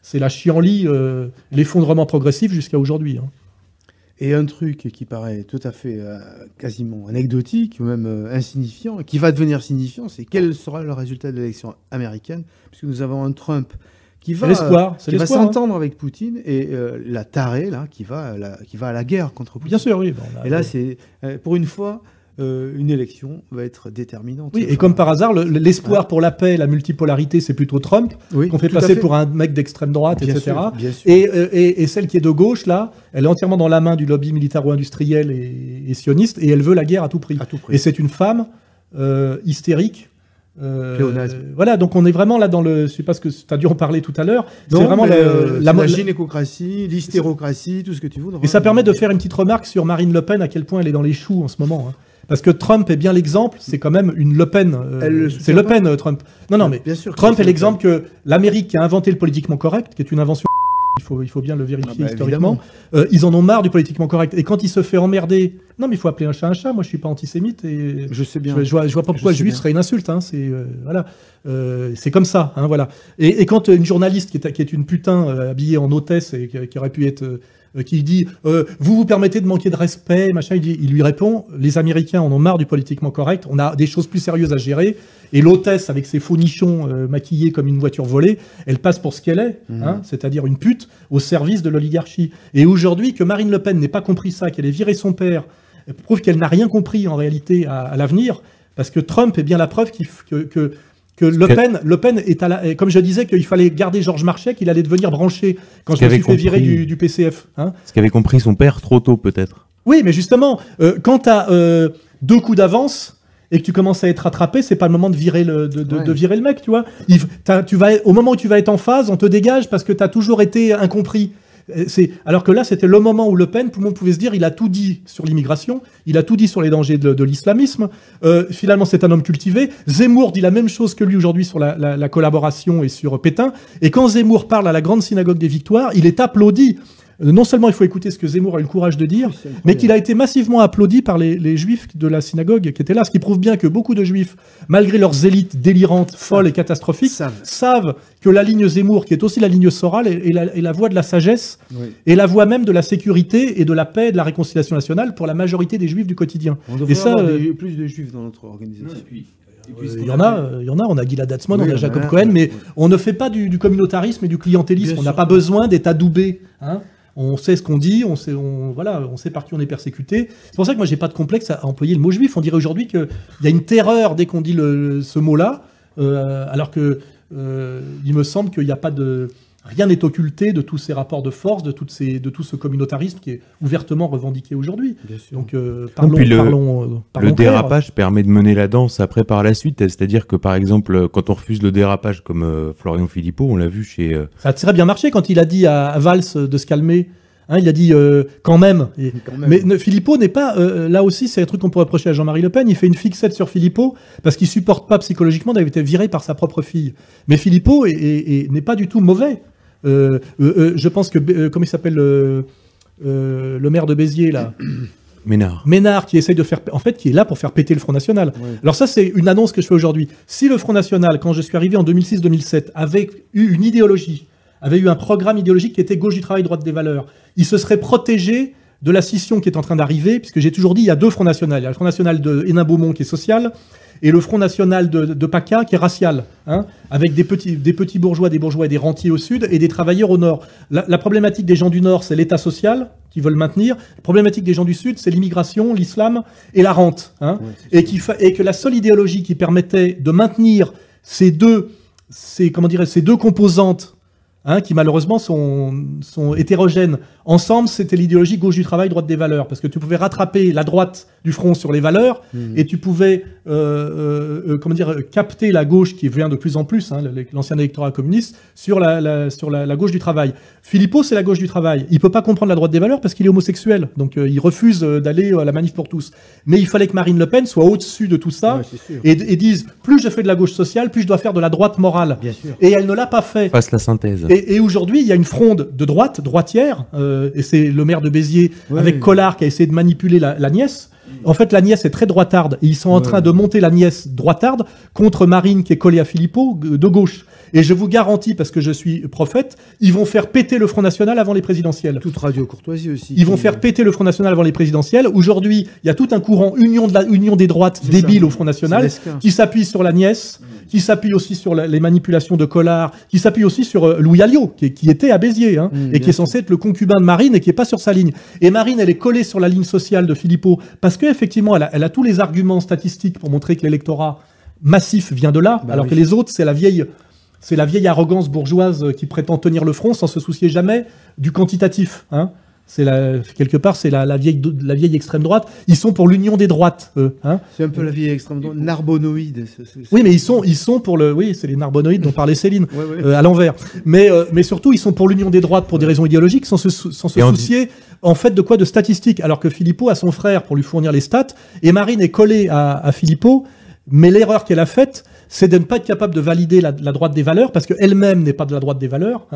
c'est la chienlit, l'effondrement progressif jusqu'à aujourd'hui. Hein. Et un truc qui paraît tout à fait quasiment anecdotique, ou même insignifiant, et qui va devenir signifiant, c'est quel sera le résultat de l'élection américaine, puisque nous avons un Trump qui va s'entendre avec Poutine, et la tarée là, qui va à la guerre contre Poutine. Bien sûr, oui. Bon, et là, c'est pour une fois, une élection va être déterminante. Oui, et comme par hasard, l'espoir pour la paix, la multipolarité, c'est plutôt Trump, qu'on fait passer pour un mec d'extrême droite, bien etc. Sûr, bien sûr. Et celle qui est de gauche, là, elle est entièrement dans la main du lobby militaro-industriel et sioniste, et elle veut la guerre à tout prix. Et c'est une femme hystérique. Voilà, donc on est vraiment là dans le. Je sais pas ce que tu as dû en parler tout à l'heure. C'est vraiment la gynécocratie, l'hystérocratie, tout ce que tu voudras. Et ça permet de faire une petite remarque sur Marine Le Pen, à quel point elle est dans les choux en ce moment. Hein. Parce que Trump est bien l'exemple, c'est quand même une Le Pen. C'est Le Pen, Trump. Non, mais bien sûr, Trump est l'exemple que l'Amérique qui a inventé le politiquement correct, qui est une invention. Il faut bien le vérifier historiquement. Ils en ont marre du politiquement correct. Et quand il se fait emmerder, non, mais il faut appeler un chat un chat. Moi, je suis pas antisémite. Et je sais bien. Je vois pas pourquoi juif serait une insulte. Hein. C'est voilà. C'est comme ça. Hein, voilà. Et quand une journaliste qui est une putain habillée en hôtesse et qui aurait pu être qui dit vous permettez de manquer de respect, machin, il lui répond les Américains en ont marre du politiquement correct, on a des choses plus sérieuses à gérer, et l'hôtesse avec ses faux nichons maquillés comme une voiture volée, elle passe pour ce qu'elle est, hein, c'est-à-dire une pute au service de l'oligarchie. Et aujourd'hui, que Marine Le Pen n'ait pas compris ça, qu'elle ait viré son père, prouve qu'elle n'a rien compris en réalité à l'avenir, parce que Trump est bien la preuve que Le Pen est comme je disais qu'il fallait garder Georges Marchais, qu'il allait devenir branché quand je me suis fait virer du PCF. Hein. Ce qu'avait compris son père trop tôt peut-être. Oui, mais justement, quand tu as 2 coups d'avance et que tu commences à être rattrapé, c'est pas le moment de virer de virer le mec, tu vois. Au moment où tu vas être en phase, on te dégage parce que tu as toujours été incompris. Alors que là, c'était le moment où Le Pen, tout le monde pouvait se dire, il a tout dit sur l'immigration, il a tout dit sur les dangers de l'islamisme. Finalement, c'est un homme cultivé. Zemmour dit la même chose que lui aujourd'hui sur la collaboration et sur Pétain. Et quand Zemmour parle à la grande synagogue des Victoires, il est applaudi. Non seulement il faut écouter ce que Zemmour a eu le courage de dire, mais qu'il a été massivement applaudi par les juifs de la synagogue qui étaient là, ce qui prouve bien que beaucoup de juifs, malgré leurs élites délirantes, folles et catastrophiques, savent que la ligne Zemmour, qui est aussi la ligne Soral, est la voie de la sagesse, et la voie même de la sécurité et de la paix et de la réconciliation nationale pour la majorité des juifs du quotidien. On devrait avoir plus de juifs dans notre organisation. Il y en a, on a Gilad Atzmon, on a Jacob Cohen, mais on ne fait pas du communautarisme et du clientélisme, on n'a pas besoin d'être adoubé, hein. On sait ce qu'on dit, on sait par qui on est persécuté. C'est pour ça que moi, j'ai pas de complexe à employer le mot juif. On dirait aujourd'hui qu'il y a une terreur dès qu'on dit ce mot-là, alors que il me semble qu'il n'y a pas de... Rien n'est occulté de tous ces rapports de force, de tout ce communautarisme qui est ouvertement revendiqué aujourd'hui. Donc parlons le dérapage permet de mener la danse après par la suite. C'est-à-dire que par exemple, quand on refuse le dérapage comme Florian Philippot, on l'a vu chez... Ça a très bien marché quand il a dit à Valls de se calmer. Hein, il a dit quand même. Mais Philippot n'est pas... là aussi, c'est un truc qu'on pourrait reprocher à Jean-Marie Le Pen. Il fait une fixette sur Philippot parce qu'il supporte pas psychologiquement d'avoir été viré par sa propre fille. Mais Philippot n'est pas du tout mauvais. Je pense que... comment il s'appelle le maire de Béziers, là Ménard, qui essaye de faire... En fait, qui est là pour faire péter le Front National. Ouais. Alors ça, c'est une annonce que je fais aujourd'hui. Si le Front National, quand je suis arrivé en 2006-2007, avait eu une idéologie, avait eu un programme idéologique qui était gauche du travail, droite des valeurs, il se serait protégé de la scission qui est en train d'arriver, puisque j'ai toujours dit, il y a 2 Fronts Nationaux. Il y a le Front National de Hénin-Beaumont qui est social, et le Front National de PACA qui est racial, hein, avec des petits bourgeois, des bourgeois et des rentiers au sud, et des travailleurs au nord. La problématique des gens du nord, c'est l'État social, qu'ils veulent maintenir. La problématique des gens du sud, c'est l'immigration, l'islam et la rente. Hein, et que la seule idéologie qui permettait de maintenir ces deux composantes, hein, qui malheureusement sont hétérogènes. Ensemble, c'était l'idéologie gauche du travail, droite des valeurs, parce que tu pouvais rattraper la droite du front sur les valeurs, et tu pouvais capter la gauche qui vient de plus en plus, hein, l'ancien électorat communiste, sur la gauche du travail. Philippot, c'est la gauche du travail. Il peut pas comprendre la droite des valeurs parce qu'il est homosexuel, donc il refuse d'aller à la manif pour tous. Mais il fallait que Marine Le Pen soit au-dessus de tout ça, et dise, plus je fais de la gauche sociale, plus je dois faire de la droite morale. Et elle ne l'a pas fait. Fasse la synthèse. Et aujourd'hui, il y a une fronde de droite, droitière, et c'est le maire de Béziers, avec Collard, qui a essayé de manipuler la nièce. En fait, la nièce est très droitarde, et ils sont en train de monter la nièce droitarde contre Marine, qui est collée à Philippot, de gauche. Et je vous garantis, parce que je suis prophète, ils vont faire péter le Front National avant les présidentielles. Toute radio courtoisie aussi. Ils vont faire péter le Front National avant les présidentielles. Aujourd'hui, il y a tout un courant union des droites débile au Front National, qui s'appuie sur la nièce, qui s'appuie aussi sur les manipulations de Collard, qui s'appuie aussi sur Louis Alliot, qui était à Béziers, et qui est censé être le concubin de Marine et qui est pas sur sa ligne. Et Marine, elle est collée sur la ligne sociale de Philippot, parce qu'effectivement, elle a tous les arguments statistiques pour montrer que l'électorat massif vient de là, alors que les autres, c'est la vieille arrogance bourgeoise qui prétend tenir le front sans se soucier jamais du quantitatif. Quelque part, c'est la vieille extrême droite. Ils sont pour l'union des droites, eux. C'est un peu la vieille extrême droite, narbonoïde. Oui, mais ils sont pour c'est les narbonoïdes dont parlait Céline, à l'envers. Mais surtout, ils sont pour l'union des droites pour des raisons idéologiques, sans se soucier, en fait, de quoi? De statistiques. Alors que Philippot a son frère pour lui fournir les stats, et Marine est collée à Philippot, mais l'erreur qu'elle a faite, c'est de ne pas être capable de valider la droite des valeurs, parce qu'elle-même n'est pas de la droite des valeurs.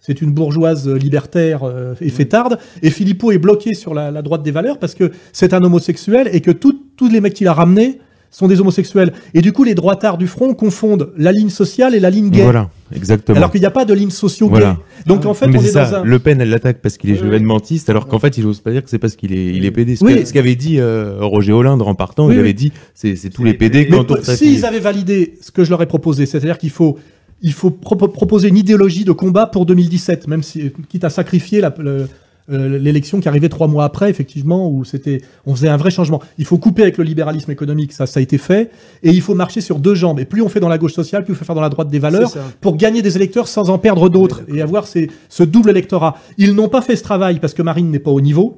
C'est une bourgeoise libertaire et fêtarde. Et Philippot est bloqué sur la droite des valeurs, parce que c'est un homosexuel, et que tous les mecs qu'il a ramenés sont des homosexuels. Et du coup, les droitards du front confondent la ligne sociale et la ligne gay. Voilà, exactement. Alors qu'il n'y a pas de ligne socio-gay. Donc en fait, mais on est ça, dans un... Le Pen, elle l'attaque parce qu'il est événementiste, alors qu'en fait, il n'ose pas dire que c'est parce qu'il est PD. Ce qu'avait dit Roger Hollande en partant, il avait dit, c'est tous les PD quand on... S'ils avaient validé ce que je leur ai proposé, c'est-à-dire qu'il faut proposer une idéologie de combat pour 2017, même si, quitte à sacrifier l'élection qui arrivait 3 mois après, effectivement, où on faisait un vrai changement. Il faut couper avec le libéralisme économique, ça a été fait, et il faut marcher sur 2 jambes. Et plus on fait dans la gauche sociale, plus on fait faire dans la droite des valeurs, pour gagner des électeurs sans en perdre d'autres, et avoir ce double électorat. Ils n'ont pas fait ce travail parce que Marine n'est pas au niveau.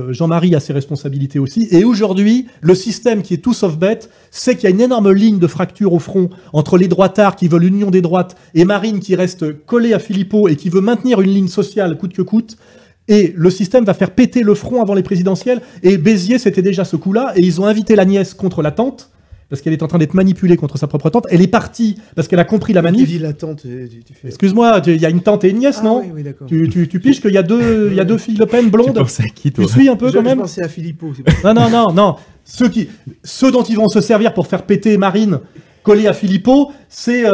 Jean-Marie a ses responsabilités aussi. Et aujourd'hui, le système qui est tout sauf bête, c'est qu'il y a une énorme ligne de fracture au front entre les droitards qui veulent l'union des droites et Marine qui reste collée à Philippot et qui veut maintenir une ligne sociale coûte que coûte. Et le système va faire péter le front avant les présidentielles. Et Béziers, c'était déjà ce coup-là. Et ils ont invité la nièce contre la tante, parce qu'elle est en train d'être manipulée contre sa propre tante. Elle est partie parce qu'elle a compris la manip. Tu dis la tante, tu fais... Excuse-moi, il y a une tante et une nièce, non? Oui, d'accord. Tu piges qu'il y a deux filles Le Pen blondes. Tu penses à qui, toi? Tu suis un peu quand même? Je pensais à Philippot. Non. Ceux dont ils vont se servir pour faire péter Marine, collé à Philippot, c'est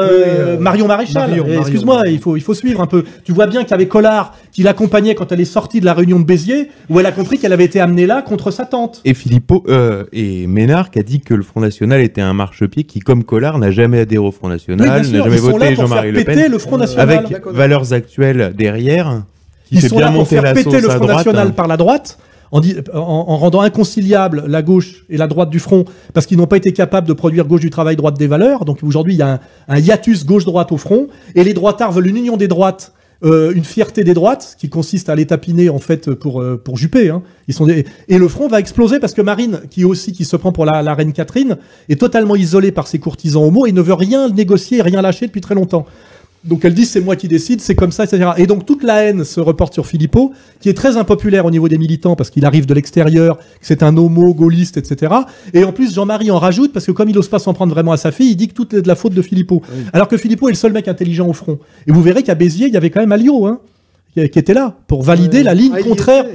Marion Maréchal. Excuse-moi, il faut suivre un peu. Tu vois bien qu'il y avait Collard qui l'accompagnait quand elle est sortie de la réunion de Béziers, où elle a compris qu'elle avait été amenée là contre sa tante. Et Philippot et Ménard qui a dit que le Front National était un marchepied qui, comme Collard, n'a jamais adhéré au Front National, n'a jamais voté Jean-Marie Le Pen, le Front National. avec valeurs actuelles derrière. Ils sont là pour faire péter le Front National par la droite. En rendant inconciliable la gauche et la droite du front, parce qu'ils n'ont pas été capables de produire gauche du travail, droite des valeurs. Donc aujourd'hui, il y a un hiatus gauche-droite au front, et les droitards veulent une union des droites, une fierté des droites, qui consiste à les tapiner en fait pour Juppé. Et le front va exploser parce que Marine, qui se prend pour la reine Catherine, est totalement isolée par ses courtisans homo et ne veut rien négocier et rien lâcher depuis très longtemps. Donc elle dit c'est moi qui décide, c'est comme ça, etc. Et donc toute la haine se reporte sur Philippot, qui est très impopulaire au niveau des militants parce qu'il arrive de l'extérieur, que c'est un homo, gaulliste, etc. Et en plus Jean-Marie en rajoute parce que comme il n'ose pas s'en prendre vraiment à sa fille, il dit que tout est de la faute de Philippot. Oui. Alors que Philippot est le seul mec intelligent au front. Et vous verrez qu'à Béziers, il y avait quand même Alliot, qui était là pour valider la ligne contraire.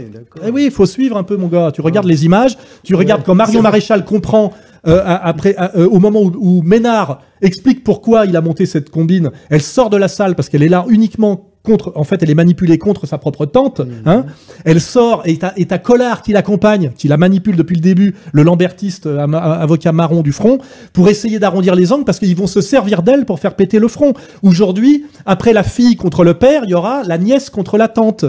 Eh oui, il faut suivre un peu, mon gars. Tu regardes les images, tu regardes quand Marion Maréchal comprend au moment où Ménard explique pourquoi il a monté cette combine, elle sort de la salle parce qu'elle est là uniquement contre, en fait, elle est manipulée contre sa propre tante, Elle sort et t'as Collard qui l'accompagne, qui la manipule depuis le début, le lambertiste, avocat marron du front, pour essayer d'arrondir les angles parce qu'ils vont se servir d'elle pour faire péter le front. Aujourd'hui, après la fille contre le père, il y aura la nièce contre la tante.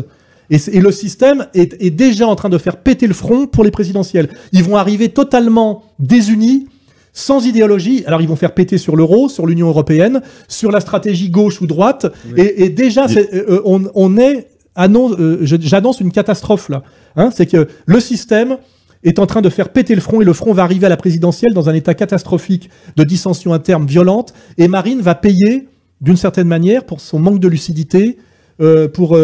Et le système est déjà en train de faire péter le front pour les présidentielles. Ils vont arriver totalement désunis, sans idéologie. Alors ils vont faire péter sur l'euro, sur l'Union européenne, sur la stratégie gauche ou droite. Oui. Et déjà, j'annonce une catastrophe là. C'est que le système est en train de faire péter le front et le front va arriver à la présidentielle dans un état catastrophique de dissension interne violente. Et Marine va payer, d'une certaine manière, pour son manque de lucidité, pour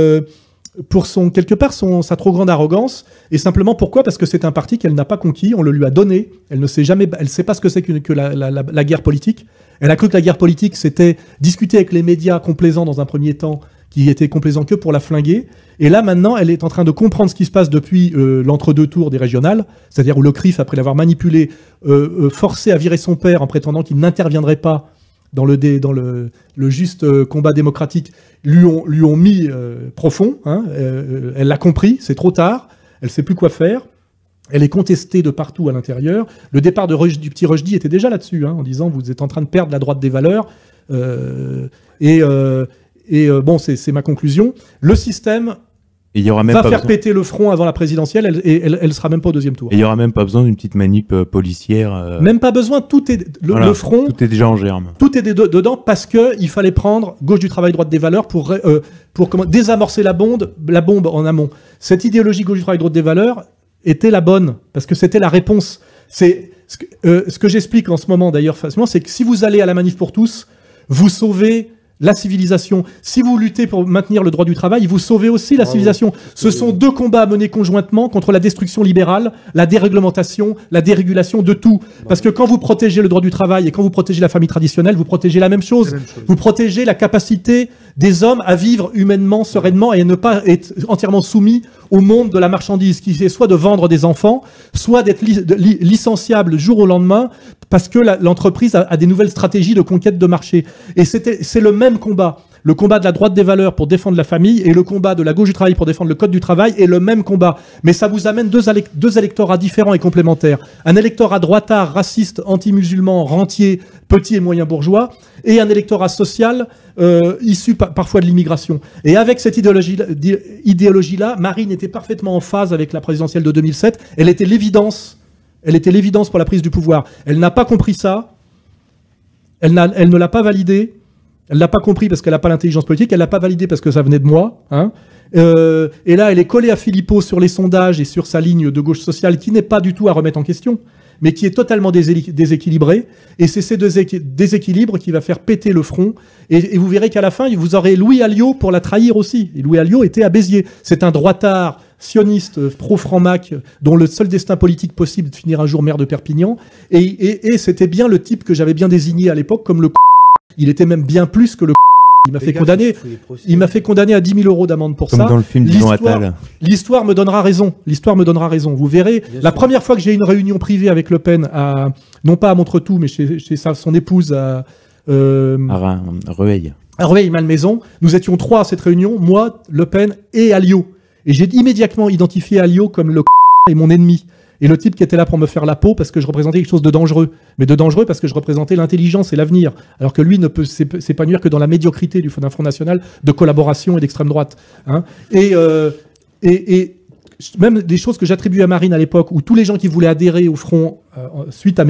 sa trop grande arrogance, et simplement pourquoi? Parce que c'est un parti qu'elle n'a pas conquis, on le lui a donné, elle sait pas ce que c'est que la guerre politique. Elle a cru que la guerre politique c'était discuter avec les médias complaisants dans un premier temps, qui étaient complaisants que pour la flinguer, et là maintenant elle est en train de comprendre ce qui se passe depuis l'entre-deux tours des régionales, c'est-à-dire où le CRIF, après l'avoir manipulé, forcé à virer son père en prétendant qu'il n'interviendrait pas dans le juste combat démocratique, lui ont mis profond. Hein, elle l'a compris, c'est trop tard, elle sait plus quoi faire. Elle est contestée de partout à l'intérieur. Le départ du petit Rushdie était déjà là-dessus, hein, en disant vous êtes en train de perdre la droite des valeurs. Bon, c'est ma conclusion. Le système va faire péter le front avant la présidentielle et elle sera même pas au deuxième tour. Et il n'y aura même pas besoin d'une petite manip policière. Même pas besoin, tout est le front. Tout est déjà en germe. Tout est dedans parce que il fallait prendre gauche du travail, droite des valeurs pour désamorcer la bombe en amont. Cette idéologie gauche du travail, droite des valeurs était la bonne parce que c'était la réponse. C'est ce que j'explique en ce moment d'ailleurs facilement, c'est que si vous allez à la manif pour tous, vous sauvez la civilisation. Si vous luttez pour maintenir le droit du travail, vous sauvez aussi la civilisation. Ce sont deux combats à mener conjointement contre la destruction libérale, la déréglementation, la dérégulation de tout. Parce que quand vous protégez le droit du travail et quand vous protégez la famille traditionnelle, vous protégez la même chose. Vous protégez la capacité des hommes à vivre humainement, sereinement et à ne pas être entièrement soumis au monde de la marchandise, qui est soit de vendre des enfants, soit d'être licenciable jour au lendemain parce que l'entreprise a des nouvelles stratégies de conquête de marché. Et c'est le même combat. Le combat de la droite des valeurs pour défendre la famille et le combat de la gauche du travail pour défendre le code du travail est le même combat. Mais ça vous amène deux électorats différents et complémentaires. Un électorat droitard, raciste, anti-musulman, rentier, petit et moyen bourgeois, et un électorat social issu parfois de l'immigration. Et avec cette idéologie-là, Marine était parfaitement en phase avec la présidentielle de 2007. Elle était l'évidence pour la prise du pouvoir. Elle n'a pas compris ça. Elle ne l'a pas validé. Elle l'a pas compris parce qu'elle n'a pas l'intelligence politique. Elle l'a pas validé parce que ça venait de moi. Hein. Et là, elle est collée à Philippot sur les sondages et sur sa ligne de gauche sociale qui n'est pas du tout à remettre en question, mais qui est totalement déséquilibrée. Et c'est ces deux déséquilibres qui va faire péter le front. Et vous verrez qu'à la fin, vous aurez Louis Alliot pour la trahir aussi. Et Louis Alliot était à Béziers. C'est un droitard sioniste, pro-Franc-Mac, dont le seul destin politique possible est de finir un jour maire de Perpignan. Et c'était bien le type que j'avais bien désigné à l'époque comme le Il était même bien plus que le Il m'a fait condamner à 10 000 euros d'amende pour ça. Comme dans le film d'Yvon Attal. L'histoire me donnera raison. Vous verrez, la première fois que j'ai eu une réunion privée avec Le Pen, non pas à Montretout, mais chez son épouse à Rueil. À Rueil-Malmaison. Nous étions 3 à cette réunion, moi, Le Pen et Alliot. Et j'ai immédiatement identifié Alliot comme le et mon ennemi. Et le type qui était là pour me faire la peau parce que je représentais quelque chose de dangereux. Mais de dangereux parce que je représentais l'intelligence et l'avenir. Alors que lui ne peut s'épanouir que dans la médiocrité d'un Front National de collaboration et d'extrême droite. Hein. Et même des choses que j'attribuais à Marine à l'époque, où tous les gens qui voulaient adhérer au Front, suite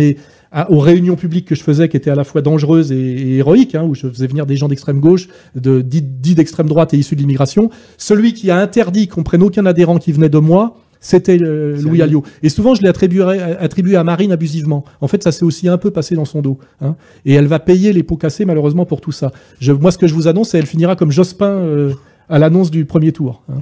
aux réunions publiques que je faisais, qui étaient à la fois dangereuses et héroïques, hein, où je faisais venir des gens d'extrême gauche, dits d'extrême droite et issus de l'immigration, celui qui a interdit qu'on prenne aucun adhérent qui venait de moi, c'était Louis Alliot. Et souvent, je l'ai attribué à Marine abusivement. En fait, ça s'est aussi un peu passé dans son dos. Hein. Et elle va payer les pots cassés, malheureusement, pour tout ça. Moi, ce que je vous annonce, c'est qu'elle finira comme Jospin à l'annonce du premier tour. Hein. Ouais.